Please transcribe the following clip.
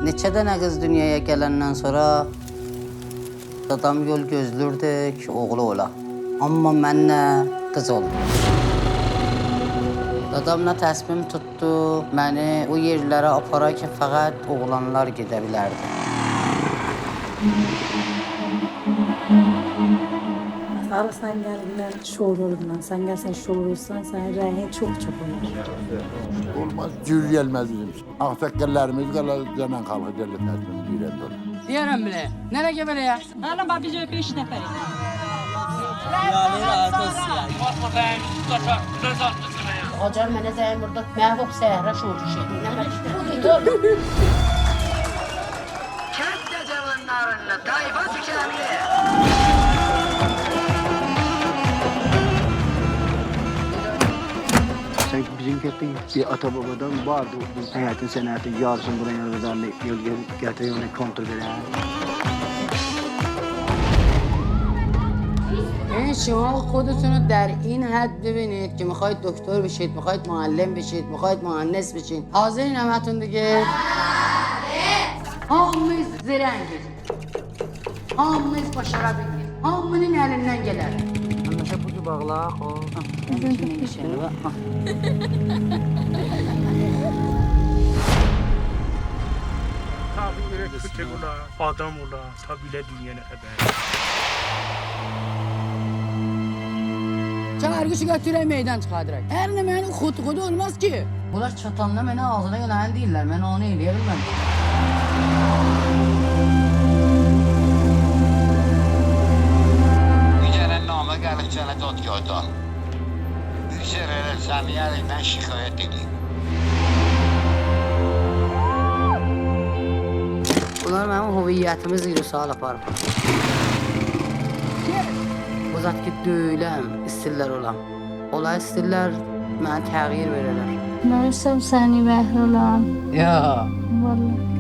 Neçə dənə qız dünyaya gələndən sonra adam yol gözlürdü ki, oğlu ola. Amma mənlə qız oldu. Dadamla təsmim tutdu, məni o yerlərə apara ki, fəqət oğlanlar gedə bilərdi. Sağ sen geldiler şour olurlar. Sen gelsen şour olsan senin rengin çok olur. Olmaz, cür gelmez bizim. Ağsakkallarımız kadar canan kalkı derle təsmin deyirəm dolar. Deyərəm bilə, nereye gəbələ ya? Hanım bak biz 5 nəfərik. Acar mənə zəyin burada məhvub səhərə şour şey. Nə məşqdir? Kənd cavanlarına tayfa tükəndi. Sanki bizim köyde bir ata babadan vardı. Hayatın senatı yarısın buraya yazarlı getiriyor onu kontrol eden. این شما خودتون رو در این حد ببینید که میخواید دکتر بشید، میخواید معلم بشید، میخواید مهندس بشید. حاضرین همتون دیگه؟ Hamımız zərengiz. Hamımız başara bildik. Hamının elinden gelir. Anlaşa bucu bağla, o. Tabi ürek ola, adam ola, tabiyle dünyanın haberi. Çağırgışı götürək meydan çıxardıraq. Hər nə mənim xud-xudu olmaz ki. Bunlar çatanda mənə ağzına gələn deyirlər, mən onu eləyə bilməm. Müjdenin namı gəlib sənə dadgahda. Bir sərələ səmiyyəlikdən şikayət edeyim. Bunlar mənim hüviyyətimi zirə sual aparır. O zat ki, döyləm, istirlər olam. Ola istirlər, mənə təğyir verirlər. Ben istem seni Behrulan. Ya. Vallahi.